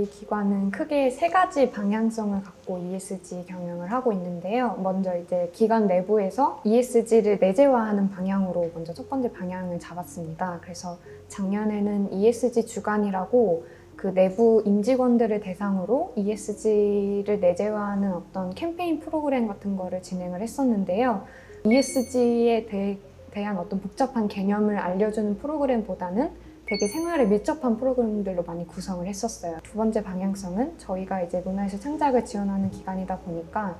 저희 기관은 크게 세 가지 방향성을 갖고 ESG 경영을 하고 있는데요. 먼저 이제 기관 내부에서 ESG를 내재화하는 방향으로 먼저 첫 번째 방향을 잡았습니다. 그래서 작년에는 ESG 주간이라고 그 내부 임직원들을 대상으로 ESG를 내재화하는 어떤 캠페인 프로그램 같은 거를 진행을 했었는데요. ESG에 대한 어떤 복잡한 개념을 알려주는 프로그램보다는 되게 생활에 밀접한 프로그램들로 많이 구성을 했었어요. 두 번째 방향성은 저희가 이제 문화예술 창작을 지원하는 기관이다 보니까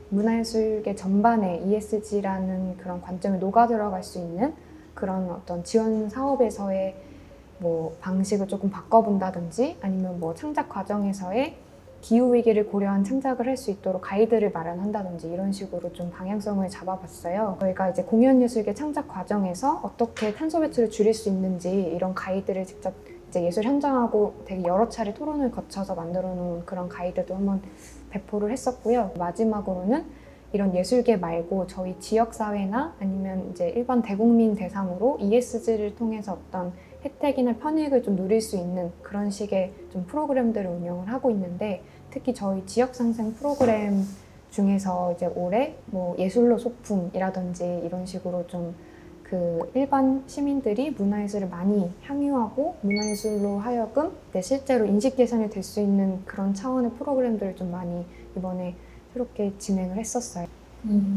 문화예술계 전반에 ESG라는 그런 관점을 녹아 들어갈 수 있는 그런 어떤 지원 사업에서의 뭐 방식을 조금 바꿔본다든지 아니면 뭐 창작 과정에서의 기후위기를 고려한 창작을 할 수 있도록 가이드를 마련한다든지 이런 식으로 좀 방향성을 잡아봤어요. 저희가 이제 공연예술계 창작 과정에서 어떻게 탄소 배출을 줄일 수 있는지 이런 가이드를 직접 이제 예술 현장하고 되게 여러 차례 토론을 거쳐서 만들어 놓은 그런 가이드도 한번 배포를 했었고요. 마지막으로는 이런 예술계 말고 저희 지역사회나 아니면 이제 일반 대국민 대상으로 ESG를 통해서 어떤 혜택이나 편익을 좀 누릴 수 있는 그런 식의 좀 프로그램들을 운영을 하고 있는데 특히 저희 지역상생 프로그램 중에서 이제 올해 뭐 예술로 소풍이라든지 이런 식으로 좀 그 일반 시민들이 문화예술을 많이 향유하고 문화예술로 하여금 실제로 인식 개선이 될 수 있는 그런 차원의 프로그램들을 좀 많이 이번에 새롭게 진행을 했었어요.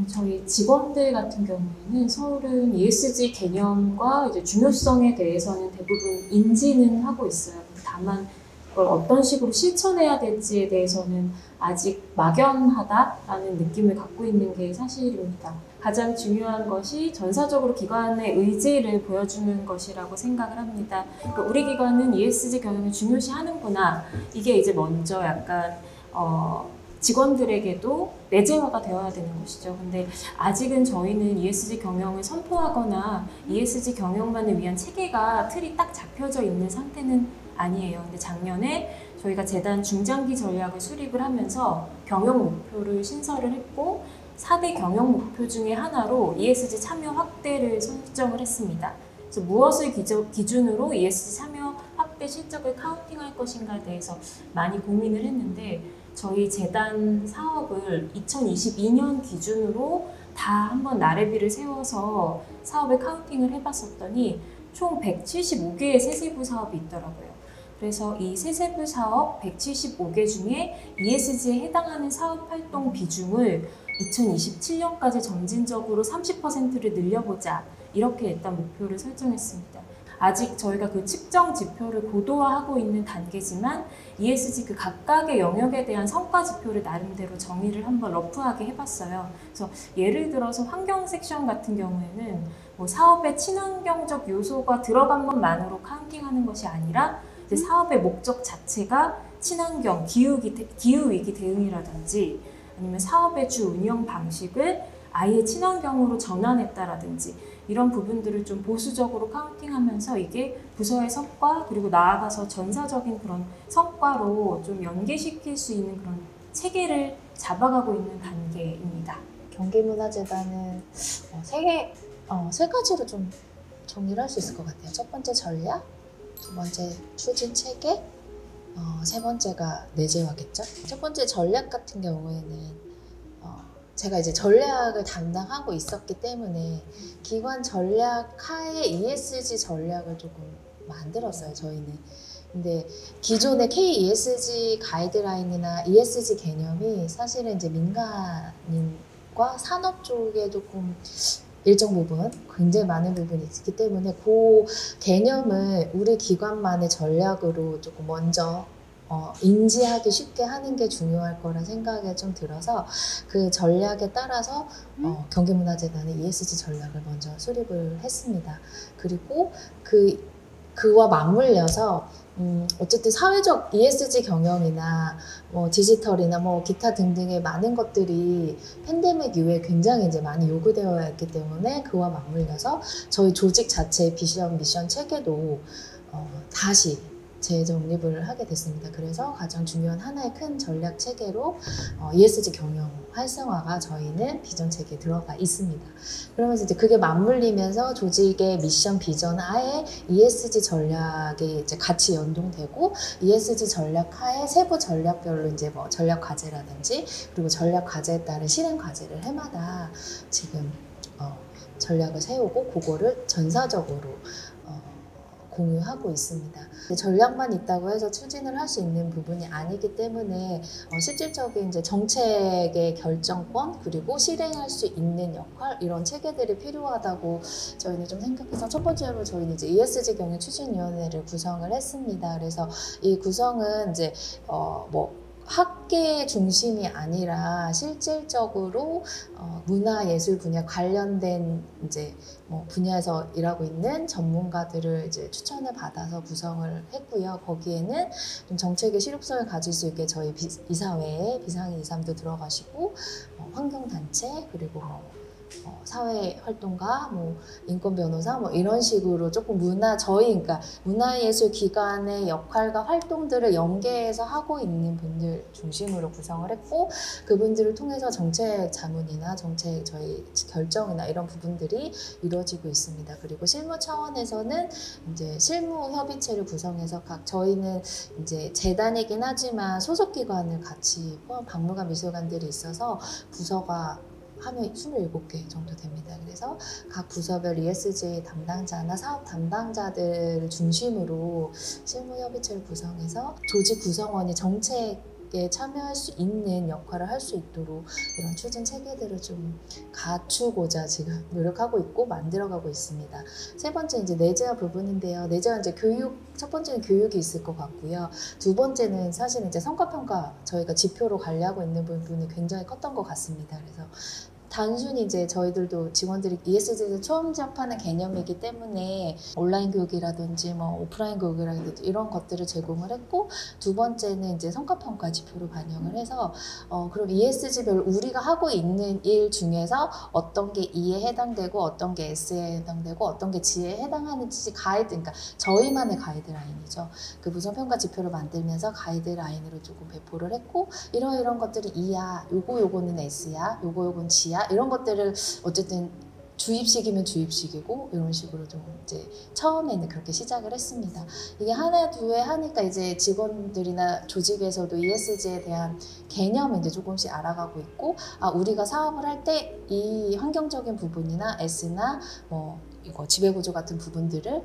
저희 직원들 같은 경우에는 서울은 ESG 개념과 이제 중요성에 대해서는 대부분 인지는 하고 있어요. 다만 그걸 어떤 식으로 실천해야 될지에 대해서는 아직 막연하다라는 느낌을 갖고 있는 게 사실입니다. 가장 중요한 것이 전사적으로 기관의 의지를 보여주는 것이라고 생각을 합니다. 그러니까 우리 기관은 ESG 경영을 중요시하는구나. 이게 이제 먼저 약간 직원들에게도 내재화가 되어야 되는 것이죠. 근데 아직은 저희는 ESG 경영을 선포하거나 ESG 경영만을 위한 체계가 틀이 딱 잡혀져 있는 상태는 아니에요. 근데 작년에 저희가 재단 중장기 전략을 수립을 하면서 경영 목표를 신설을 했고 4대 경영 목표 중에 하나로 ESG 참여 확대를 설정을 했습니다. 그래서 무엇을 기준으로 ESG 참여 확대 실적을 카운팅할 것인가에 대해서 많이 고민을 했는데 저희 재단 사업을 2022년 기준으로 다 한번 나래비를 세워서 사업을 카운팅을 해봤었더니 총 175개의 세세부 사업이 있더라고요. 그래서 이 세세부 사업 175개 중에 ESG에 해당하는 사업 활동 비중을 2027년까지 점진적으로 30%를 늘려보자 이렇게 일단 목표를 설정했습니다. 아직 저희가 그 측정 지표를 고도화하고 있는 단계지만 ESG 그 각각의 영역에 대한 성과 지표를 나름대로 정의를 한번 러프하게 해봤어요. 그래서 예를 들어서 환경 섹션 같은 경우에는 뭐 사업의 친환경적 요소가 들어간 것만으로 카운팅하는 것이 아니라 이제 사업의 목적 자체가 친환경, 기후위기 대응이라든지 아니면 사업의 주 운영 방식을 아예 친환경으로 전환했다라든지 이런 부분들을 좀 보수적으로 카운팅하면서 이게 부서의 성과 그리고 나아가서 전사적인 그런 성과로 좀 연계시킬 수 있는 그런 체계를 잡아가고 있는 단계입니다. 경기문화재단은 세 가지로 좀 정리를 할 수 있을 것 같아요. 첫 번째 전략, 두 번째 추진 체계, 세 번째가 내재화겠죠. 첫 번째 전략 같은 경우에는 제가 이제 전략을 담당하고 있었기 때문에 기관 전략 하에 ESG 전략을 조금 만들었어요, 저희는. 근데 기존의 KESG 가이드라인이나 ESG 개념이 사실은 이제 민간인과 산업 쪽에 조금 일정 부분, 굉장히 많은 부분이 있기 때문에 그 개념을 우리 기관만의 전략으로 조금 먼저 인지하기 쉽게 하는 게 중요할 거란 생각이 좀 들어서 그 전략에 따라서 경기문화재단의 ESG 전략을 먼저 수립을 했습니다. 그리고 그와 맞물려서 어쨌든 사회적 ESG 경영이나 뭐 디지털이나 뭐 기타 등등의 많은 것들이 팬데믹 이후에 굉장히 이제 많이 요구되어 있기 때문에 그와 맞물려서 저희 조직 자체의 비전, 미션 체계도 다시 재정립을 하게 됐습니다. 그래서 가장 중요한 하나의 큰 전략 체계로 ESG 경영 활성화가 저희는 비전 체계에 들어가 있습니다. 그러면서 이제 그게 맞물리면서 조직의 미션 비전 하에 ESG 전략이 이제 같이 연동되고 ESG 전략 하에 세부 전략별로 이제 뭐 전략 과제라든지 그리고 전략 과제에 따른 실행 과제를 해마다 지금 전략을 세우고 그거를 전사적으로 공유하고 있습니다. 전략만 있다고 해서 추진을 할 수 있는 부분이 아니기 때문에 실질적인 이제 정책의 결정권 그리고 실행할 수 있는 역할 이런 체계들이 필요하다고 저희는 좀 생각해서 첫 번째로 저희는 이제 ESG 경영 추진위원회를 구성을 했습니다. 그래서 이 구성은 이제 학계 중심이 아니라 실질적으로 문화예술 분야 관련된 이제 분야에서 일하고 있는 전문가들을 이제 추천을 받아서 구성을 했고요. 거기에는 좀 정책의 실효성을 가질 수 있게 저희 이사회에 비상임 이사도 들어가시고 환경단체 그리고 사회활동가, 인권 변호사, 이런 식으로 조금 그러니까 문화예술 기관의 역할과 활동들을 연계해서 하고 있는 분들 중심으로 구성을 했고, 그분들을 통해서 정책 자문이나 정책 저희 결정이나 이런 부분들이 이루어지고 있습니다. 그리고 실무 차원에서는 이제 실무 협의체를 구성해서 저희는 이제 재단이긴 하지만 소속기관을 같이 포함 박물관 미술관들이 있어서 부서가 하면 27개 정도 됩니다. 그래서 각 부서별 ESG 담당자나 사업 담당자들 중심으로 실무협의체를 구성해서 조직 구성원이 정책에 참여할 수 있는 역할을 할 수 있도록 이런 추진 체계들을 좀 갖추고자 지금 노력하고 있고 만들어가고 있습니다. 세 번째 이제 내재화 부분인데요. 내재화 이제 첫 번째는 교육이 있을 것 같고요. 두 번째는 사실 이제 성과평가 저희가 지표로 관리하고 있는 부분이 굉장히 컸던 것 같습니다. 그래서 단순히 이제 저희들도 직원들이 ESG를 처음 접하는 개념이기 때문에 온라인 교육이라든지 오프라인 교육이라든지 이런 것들을 제공을 했고, 두 번째는 이제 성과평가 지표로 반영을 해서 그럼 ESG별로 우리가 하고 있는 일 중에서 어떤 게 E에 해당되고 어떤 게 S에 해당되고 어떤 게 G에 해당하는지 그러니까 저희만의 가이드라인이죠. 그 부서평가 지표를 만들면서 가이드라인으로 조금 배포를 했고, 이런 것들이 E야, 요거는 S야, 요거는 G야, 이런 것들을 어쨌든 주입식이면 주입식이고 이런 식으로 좀 이제 처음에는 그렇게 시작을 했습니다. 이게 하나 둘 회 하니까 이제 직원들이나 조직에서도 ESG에 대한 개념을 이제 조금씩 알아가고 있고, 우리가 사업을 할 때 이 환경적인 부분이나 S나 이거 지배구조 같은 부분들을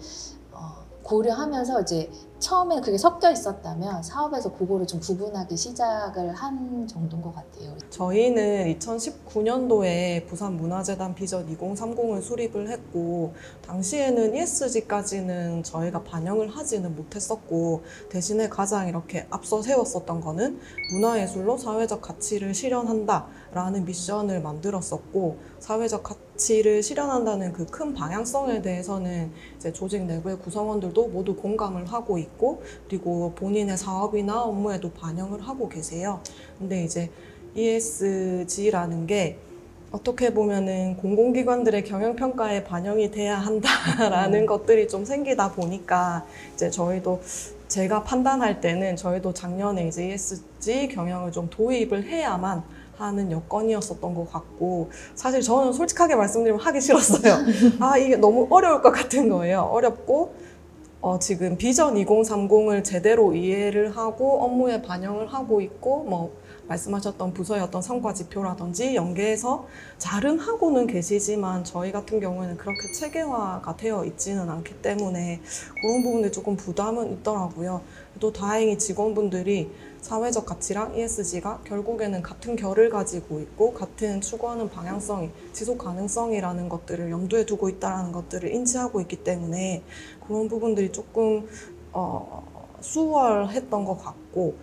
고려하면서 이제 처음에는 그게 섞여 있었다면 사업에서 그거를 좀 구분하기 시작을 한 정도인 것 같아요. 저희는 2019년도에 부산문화재단 비전 2030을 수립을 했고, 당시에는 ESG까지는 저희가 반영을 하지는 못했었고, 대신에 가장 이렇게 앞서 세웠었던 거는 문화예술로 사회적 가치를 실현한다 라는 미션을 만들었었고, 사회적 가치를 실현한다는 그 큰 방향성에 대해서는 이제 조직 내부의 구성원들도 모두 공감을 하고 있고, 그리고 본인의 사업이나 업무에도 반영을 하고 계세요. 근데 이제 ESG라는 게 어떻게 보면은 공공기관들의 경영평가에 반영이 돼야 한다라는 것들이 좀 생기다 보니까 이제 저희도 제가 판단할 때는 저희도 작년에 이제 ESG 경영을 좀 도입을 해야만 하는 여건이었었던 것 같고, 사실 저는 솔직하게 말씀드리면 하기 싫었어요. 이게 너무 어려울 것 같은 거예요. 어렵고 지금 비전 2030을 제대로 이해를 하고 업무에 반영을 하고 있고, 말씀하셨던 부서의 어떤 성과 지표라든지 연계해서 잘은 하고는 계시지만 저희 같은 경우에는 그렇게 체계화가 되어 있지는 않기 때문에 그런 부분에 조금 부담은 있더라고요. 또 다행히 직원분들이 사회적 가치랑 ESG가 결국에는 같은 결을 가지고 있고 같은 추구하는 방향성이 지속 가능성이라는 것들을 염두에 두고 있다는 것들을 인지하고 있기 때문에 그런 부분들이 조금 수월했던 것 같고,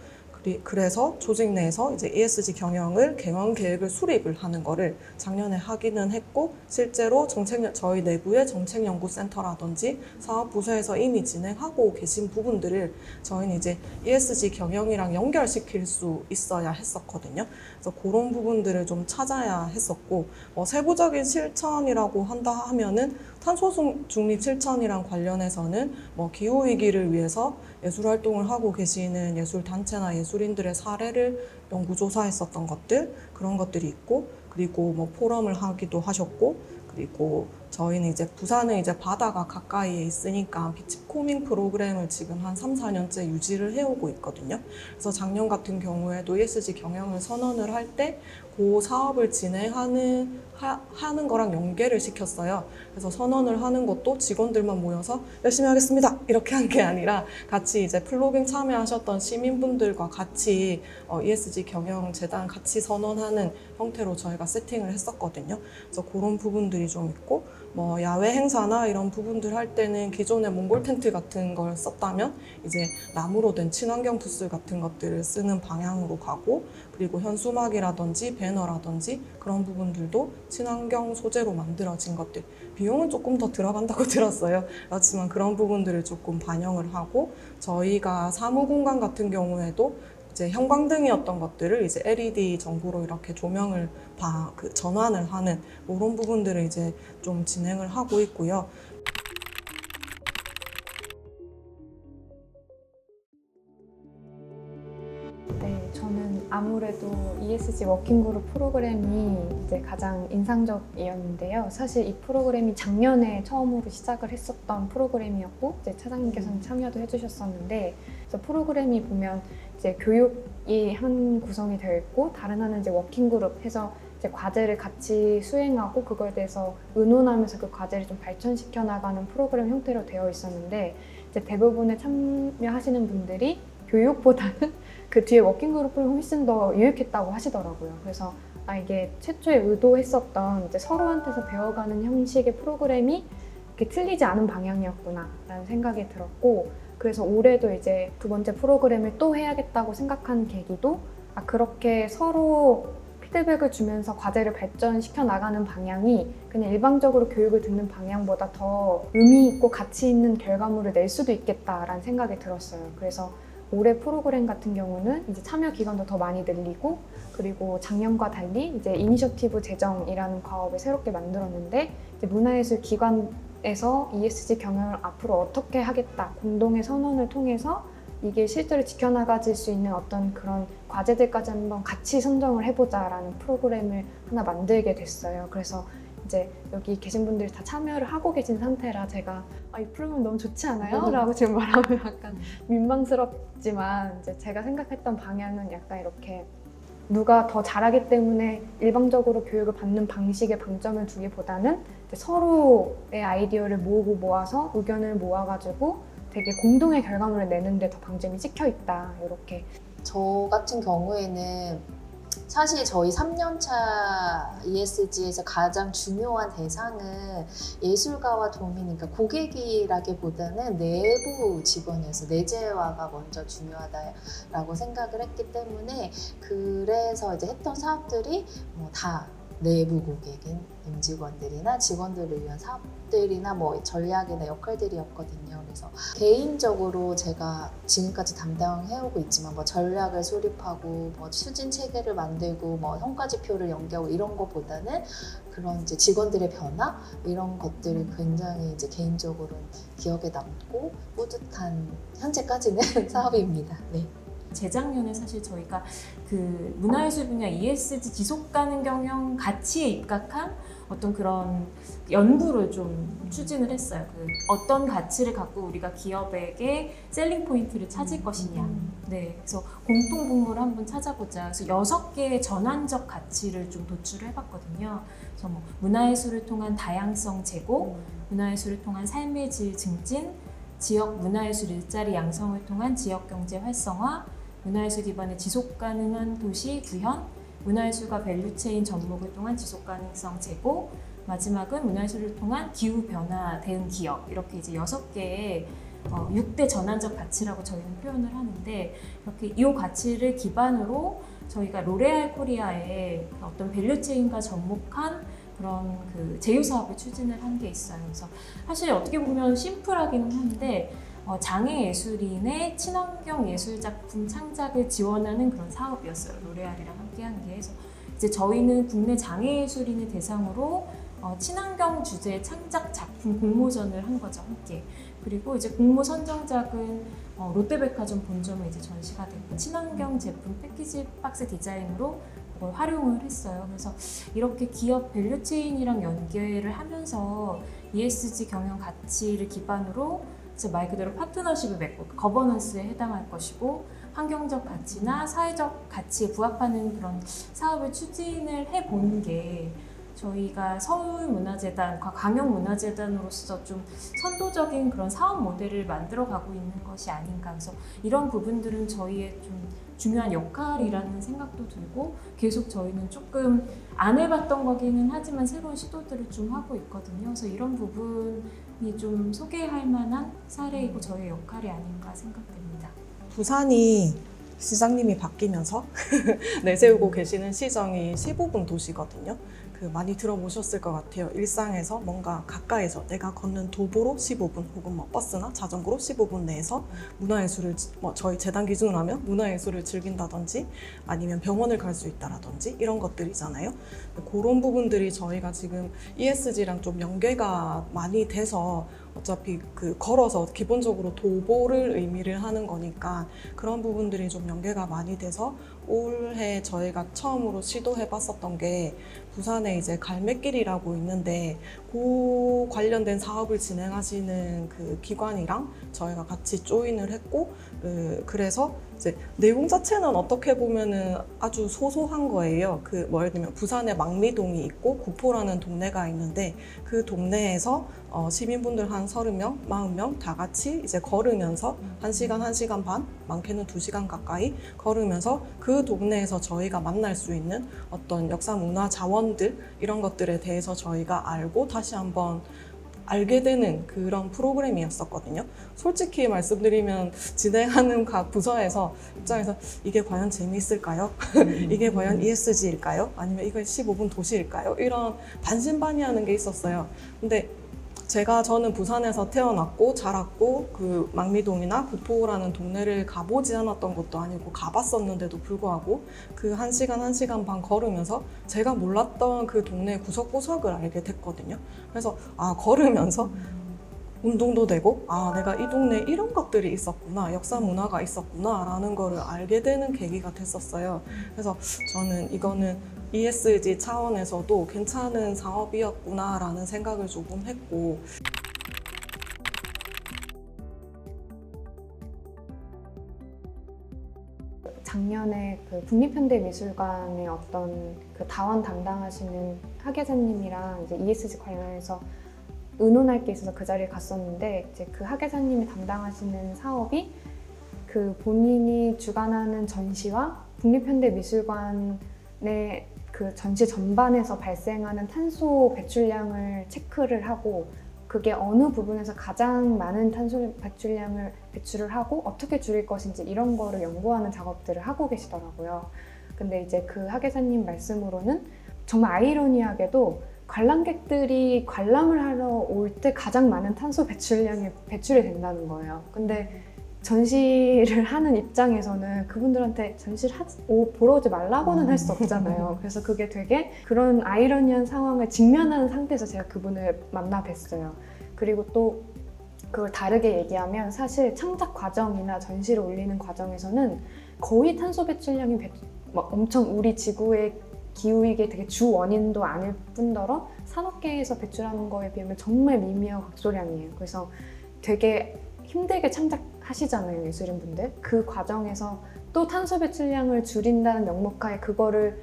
그래서 조직 내에서 이제 ESG 경영을 경영 계획을 수립을 하는 거를 작년에 하기는 했고, 실제로 저희 내부의 정책연구센터라든지 사업부서에서 이미 진행하고 계신 부분들을 저희는 이제 ESG 경영이랑 연결시킬 수 있어야 했었거든요. 그래서 그런 부분들을 좀 찾아야 했었고, 세부적인 실천이라고 한다 하면은 탄소 중립 실천이랑 관련해서는 기후위기를 위해서 예술 활동을 하고 계시는 예술 단체나 예술인들의 사례를 연구조사했었던 것들, 그런 것들이 있고, 그리고 포럼을 하기도 하셨고, 그리고 저희는 이제 부산은 이제 바다가 가까이에 있으니까 비치코밍 프로그램을 지금 한 3, 4년째 유지를 해오고 있거든요. 그래서 작년 같은 경우에도 ESG 경영을 선언을 할 때 그 사업을 진행하는 거랑 연계를 시켰어요. 그래서 선언을 하는 것도 직원들만 모여서 열심히 하겠습니다 이렇게 한 게 아니라 같이 이제 플로깅 참여하셨던 시민분들과 같이 ESG 경영 재단 같이 선언하는 형태로 저희가 세팅을 했었거든요. 그래서 그런 부분들이 좀 있고, 야외 행사나 이런 부분들 할 때는 기존의 몽골 텐트 같은 걸 썼다면 이제 나무로 된 친환경 부스 같은 것들을 쓰는 방향으로 가고, 그리고 현수막이라든지 배너라든지 그런 부분들도 친환경 소재로 만들어진 것들, 비용은 조금 더 들어간다고 들었어요. 그렇지만 그런 부분들을 조금 반영을 하고, 저희가 사무 공간 같은 경우에도 이제 형광등이었던 것들을 이제 LED 전구로 이렇게 조명을 전환을 하는 이런 부분들을 이제 좀 진행을 하고 있고요. 네, 저는 아무래도 ESG 워킹그룹 프로그램이 이제 가장 인상적이었는데요. 사실 이 프로그램이 작년에 처음으로 시작을 했었던 프로그램이었고, 이제 차장님께서는 참여도 해주셨었는데, 그래서 프로그램이 보면 이제 교육이 한 구성이 되어 있고, 다른 하나는 이제 워킹그룹 해서 이제 과제를 같이 수행하고 그거에 대해서 의논하면서 그 과제를 좀 발전시켜 나가는 프로그램 형태로 되어 있었는데, 이제 대부분의 참여하시는 분들이 교육보다는 그 뒤에 워킹그룹을 훨씬 더 유익했다고 하시더라고요. 그래서 이게 최초에 의도했었던 이제 서로한테서 배워가는 형식의 프로그램이 이렇게 틀리지 않은 방향이었구나 라는 생각이 들었고, 그래서 올해도 이제 두 번째 프로그램을 또 해야겠다고 생각한 계기도 그렇게 서로 피드백을 주면서 과제를 발전시켜 나가는 방향이 그냥 일방적으로 교육을 듣는 방향보다 더 의미 있고 가치 있는 결과물을 낼 수도 있겠다라는 생각이 들었어요. 그래서 올해 프로그램 같은 경우는 이제 참여 기간도 더 많이 늘리고, 그리고 작년과 달리 이제 이니셔티브 제정이라는 과업을 새롭게 만들었는데, 이제 문화예술 기관에서 ESG 경영을 앞으로 어떻게 하겠다, 공동의 선언을 통해서 이게 실제로 지켜나가질 수 있는 어떤 그런 과제들까지 한번 같이 선정을 해보자라는 프로그램을 하나 만들게 됐어요. 그래서 이제 여기 계신 분들이 다 참여를 하고 계신 상태라 제가 이 프로그램 너무 좋지 않아요? 라고 지금 말하면 약간 민망스럽지만, 이제 제가 생각했던 방향은 약간 이렇게 누가 더 잘하기 때문에 일방적으로 교육을 받는 방식에 방점을 두기보다는 이제 서로의 아이디어를 모으고 모아서 의견을 모아가지고 되게 공동의 결과물을 내는데 더 방점이 찍혀 있다, 이렇게. 저 같은 경우에는 사실 저희 3년차 ESG에서 가장 중요한 대상은 예술가와 도민, 그러니까 고객이라기보다는 내부 직원에서 내재화가 먼저 중요하다라고 생각을 했기 때문에, 그래서 이제 했던 사업들이 다 내부 고객인 임직원들이나 직원들을 위한 사업들이나 전략이나 역할들이었거든요. 그래서 개인적으로 제가 지금까지 담당해오고 있지만 전략을 수립하고 추진 체계를 만들고 성과지표를 연계하고 이런 것보다는 그런 이제 직원들의 변화 이런 것들이 굉장히 이제 개인적으로는 기억에 남고 뿌듯한 현재까지는 사업입니다. 네. 재작년에 사실 저희가 그 문화예술 분야 ESG 지속 가능 경영 가치에 입각한 어떤 그런 연구를 좀 추진을 했어요. 그 어떤 가치를 갖고 우리가 기업에게 셀링 포인트를 찾을 것이냐. 네, 그래서 공통 분모를 한번 찾아보자. 그래서 6개의 전환적 가치를 좀 도출을 해봤거든요. 그래서 문화예술을 통한 다양성 제고, 문화예술을 통한 삶의 질 증진, 지역 문화예술 일자리 양성을 통한 지역 경제 활성화, 문화예술 기반의 지속 가능한 도시 구현, 문화예술과 밸류체인 접목을 통한 지속 가능성 제고, 마지막은 문화예술을 통한 기후 변화 대응 기업. 이렇게 이제 6개의 6대 전환적 가치라고 저희는 표현을 하는데, 이렇게 이 가치를 기반으로 저희가 로레알 코리아의 어떤 밸류체인과 접목한 그런 그 제휴 사업을 추진을 한 게 있어요. 그래서 사실 어떻게 보면 심플하기는 한데 장애 예술인의 친환경 예술 작품 창작을 지원하는 그런 사업이었어요. 로레알이랑 함께한 게. 그래서 이제 저희는 국내 장애 예술인을 대상으로 친환경 주제 창작 작품 공모전을 한 거죠, 함께. 그리고 이제 공모 선정작은 롯데백화점 본점에 이제 전시가 됐고, 친환경 제품 패키지 박스 디자인으로 그걸 활용을 했어요. 그래서 이렇게 기업 밸류체인이랑 연계를 하면서 ESG 경영 가치를 기반으로 이제 말 그대로 파트너십을 맺고 거버넌스에 해당할 것이고, 환경적 가치나 사회적 가치에 부합하는 그런 사업을 추진을 해보는 게 저희가 서울문화재단과 광역문화재단으로서 좀 선도적인 그런 사업 모델을 만들어가고 있는 것이 아닌가. 그래서 이런 부분들은 저희의 좀 중요한 역할이라는 생각도 들고, 계속 저희는 조금 안 해봤던 거기는 하지만 새로운 시도들을 좀 하고 있거든요. 그래서 이런 부분이 좀 소개할 만한 사례이고 저희의 역할이 아닌가 생각됩니다. 부산이 시장님이 바뀌면서 내세우고 계시는 시정이 15분 도시거든요. 많이 들어보셨을 것 같아요. 일상에서 뭔가 가까이서 내가 걷는 도보로 15분 혹은 뭐 버스나 자전거로 15분 내에서 문화예술을, 저희 재단 기준으로 하면 문화예술을 즐긴다든지 아니면 병원을 갈 수 있다라든지 이런 것들이잖아요. 그런 부분들이 저희가 지금 ESG랑 좀 연계가 많이 돼서, 어차피 걸어서 기본적으로 도보를 의미를 하는 거니까 그런 부분들이 좀 연계가 많이 돼서 올해 저희가 처음으로 시도해 봤었던 게, 부산에 이제 갈매길이라고 있는데 그 관련된 사업을 진행하시는 그 기관이랑 저희가 같이 조인을 했고, 그래서 이제 내용 자체는 어떻게 보면은 아주 소소한 거예요. 예를 들면 부산에 망미동이 있고 구포라는 동네가 있는데, 그 동네에서 시민분들 한 30명, 40명 다 같이 이제 걸으면서 1시간, 1시간 반, 많게는 2시간 가까이 걸으면서 그 동네에서 저희가 만날 수 있는 어떤 역사 문화 자원들, 이런 것들에 대해서 저희가 알고 다시 한번 알게 되는 그런 프로그램이었었거든요. 솔직히 말씀드리면 진행하는 각 부서에서 입장에서 이게 과연 재미있을까요? 이게 과연 ESG일까요? 아니면 이게 15분 도시일까요? 이런 반신반의하는 게 있었어요. 근데 저는 부산에서 태어났고 자랐고 그 망미동이나 구포라는 동네를 가보지 않았던 것도 아니고 가봤었는데도 불구하고 그 1시간, 1시간 반 걸으면서 제가 몰랐던 그 동네 구석구석을 알게 됐거든요. 그래서 걸으면서 운동도 되고, 내가 이 동네에 이런 것들이 있었구나, 역사 문화가 있었구나 라는 거를 알게 되는 계기가 됐었어요. 그래서 저는 이거는 ESG 차원에서도 괜찮은 사업이었구나 라는 생각을 조금 했고, 작년에 그 국립현대미술관의 어떤 그 다원 담당하시는 학예사님이랑 이제 ESG 관련해서 의논할 게 있어서 그 자리에 갔었는데, 이제 그 학예사님이 담당하시는 사업이 그 본인이 주관하는 전시와 국립현대미술관의 그 전시 전반에서 발생하는 탄소 배출량을 체크를 하고, 그게 어느 부분에서 가장 많은 탄소 배출량을 배출을 하고 어떻게 줄일 것인지 이런 거를 연구하는 작업들을 하고 계시더라고요. 근데 이제 그 학예사님 말씀으로는 정말 아이러니하게도 관람객들이 관람을 하러 올 때 가장 많은 탄소 배출량이 배출이 된다는 거예요. 근데 전시를 하는 입장에서는 그분들한테 전시를 보러 오지 말라고는 할 수 없잖아요. 그래서 그게 되게 그런 아이러니한 상황을 직면하는 상태에서 제가 그분을 만나 뵀어요. 그리고 또 그걸 다르게 얘기하면, 사실 창작 과정이나 전시를 올리는 과정에서는 거의 탄소 배출량이 막 엄청 우리 지구의 기후위기의 되게 주 원인도 아닐 뿐더러 산업계에서 배출하는 거에 비하면 정말 미미하고 각소량이에요. 그래서 되게 힘들게 창작하시잖아요, 예술인분들. 그 과정에서 또 탄소 배출량을 줄인다는 명목하에 그거를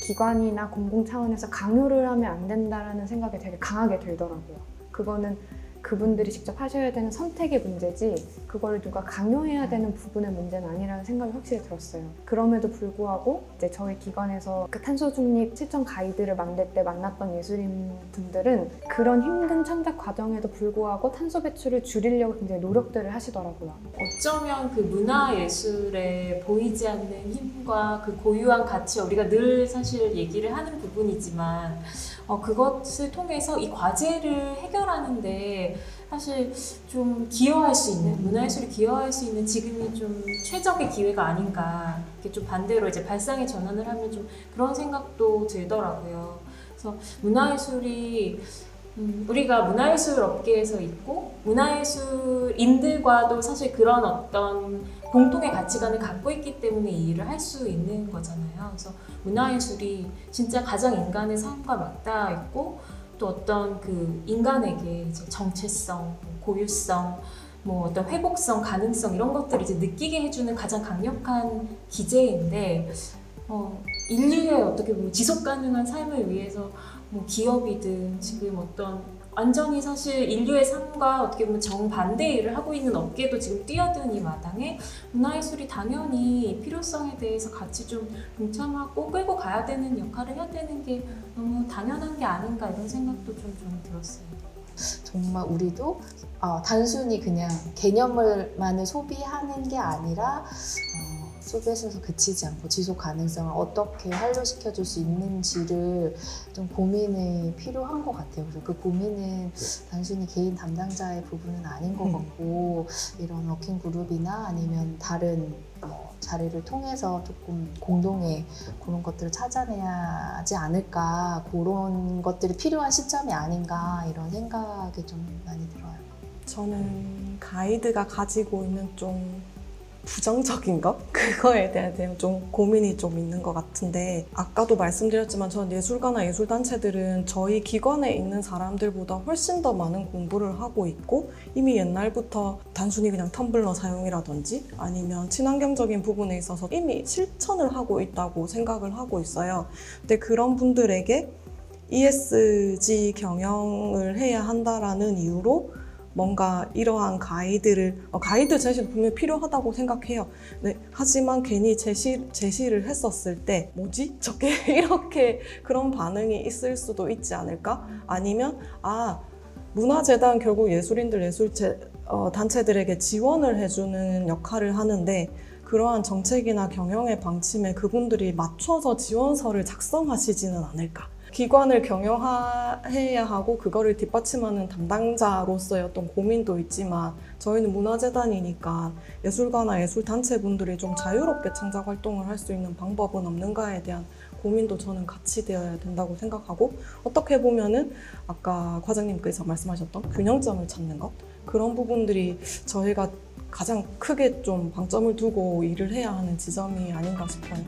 기관이나 공공 차원에서 강요를 하면 안 된다라는 생각이 되게 강하게 들더라고요. 그거는 그분들이 직접 하셔야 되는 선택의 문제지 그걸 누가 강요해야 되는 부분의 문제는 아니라는 생각이 확실히 들었어요. 그럼에도 불구하고 이제 저희 기관에서 그 탄소 중립 실천 가이드를 만들 때 만났던 예술인 분들은 그런 힘든 창작 과정에도 불구하고 탄소 배출을 줄이려고 굉장히 노력들을 하시더라고요. 어쩌면 그 문화예술에 보이지 않는 힘과 그 고유한 가치, 우리가 늘 사실 얘기를 하는 부분이지만 그것을 통해서 이 과제를 해결하는데 사실 좀 기여할 수 있는, 문화예술이 기여할 수 있는 지금이 좀 최적의 기회가 아닌가, 이렇게 좀 반대로 이제 발상의 전환을 하면 좀 그런 생각도 들더라고요. 그래서 문화예술이 우리가 문화예술 업계에서 있고 문화예술인들과도 사실 그런 어떤 공통의 가치관을 갖고 있기 때문에 이 일을 할 수 있는 거잖아요. 그래서 문화예술이 진짜 가장 인간의 삶과 맞닿아 있고 또 어떤 그 인간에게 이제 정체성, 고유성, 뭐 어떤 회복성, 가능성 이런 것들을 이제 느끼게 해주는 가장 강력한 기제인데 인류의 어떻게 보면 지속 가능한 삶을 위해서 뭐 기업이든 지금 어떤 완전히 사실 인류의 삶과 어떻게 보면 정반대의 일을 하고 있는 업계도 지금 뛰어든 이 마당에 문화예술이 당연히 필요성에 대해서 같이 좀 동참하고 끌고 가야 되는 역할을 해야 되는 게 너무 당연한 게 아닌가 이런 생각도 좀 들었어요. 정말 우리도 단순히 그냥 개념을만을 소비하는 게 아니라 소비에서 그치지 않고 지속 가능성을 어떻게 활용시켜줄 수 있는지를 좀 고민이 필요한 것 같아요. 그래서 그 고민은 단순히 개인 담당자의 부분은 아닌 것 같고 이런 워킹 그룹이나 아니면 다른 자리를 통해서 조금 공동의 그런 것들을 찾아내야 하지 않을까, 그런 것들이 필요한 시점이 아닌가 이런 생각이 좀 많이 들어요. 저는 가이드가 가지고 있는 좀 부정적인 것? 그거에 대한 좀 고민이 좀 있는 것 같은데, 아까도 말씀드렸지만 전 예술가나 예술단체들은 저희 기관에 있는 사람들보다 훨씬 더 많은 공부를 하고 있고 이미 옛날부터 단순히 그냥 텀블러 사용이라든지 아니면 친환경적인 부분에 있어서 이미 실천을 하고 있다고 생각을 하고 있어요. 근데 그런 분들에게 ESG 경영을 해야 한다라는 이유로 뭔가 이러한 가이드 제시도 분명히 필요하다고 생각해요. 네, 하지만 괜히 제시를 했었을 때 뭐지? 저게 이렇게 그런 반응이 있을 수도 있지 않을까? 아니면 문화재단 결국 예술인들, 단체들에게 지원을 해주는 역할을 하는데 그러한 정책이나 경영의 방침에 그분들이 맞춰서 지원서를 작성하시지는 않을까? 기관을 경영해야 하고 그거를 뒷받침하는 담당자로서의 어떤 고민도 있지만 저희는 문화재단이니까 예술가나 예술단체분들이 좀 자유롭게 창작 활동을 할 수 있는 방법은 없는가에 대한 고민도 저는 같이 되어야 된다고 생각하고, 어떻게 보면은 아까 과장님께서 말씀하셨던 균형점을 찾는 것, 그런 부분들이 저희가 가장 크게 좀 방점을 두고 일을 해야 하는 지점이 아닌가 싶어요.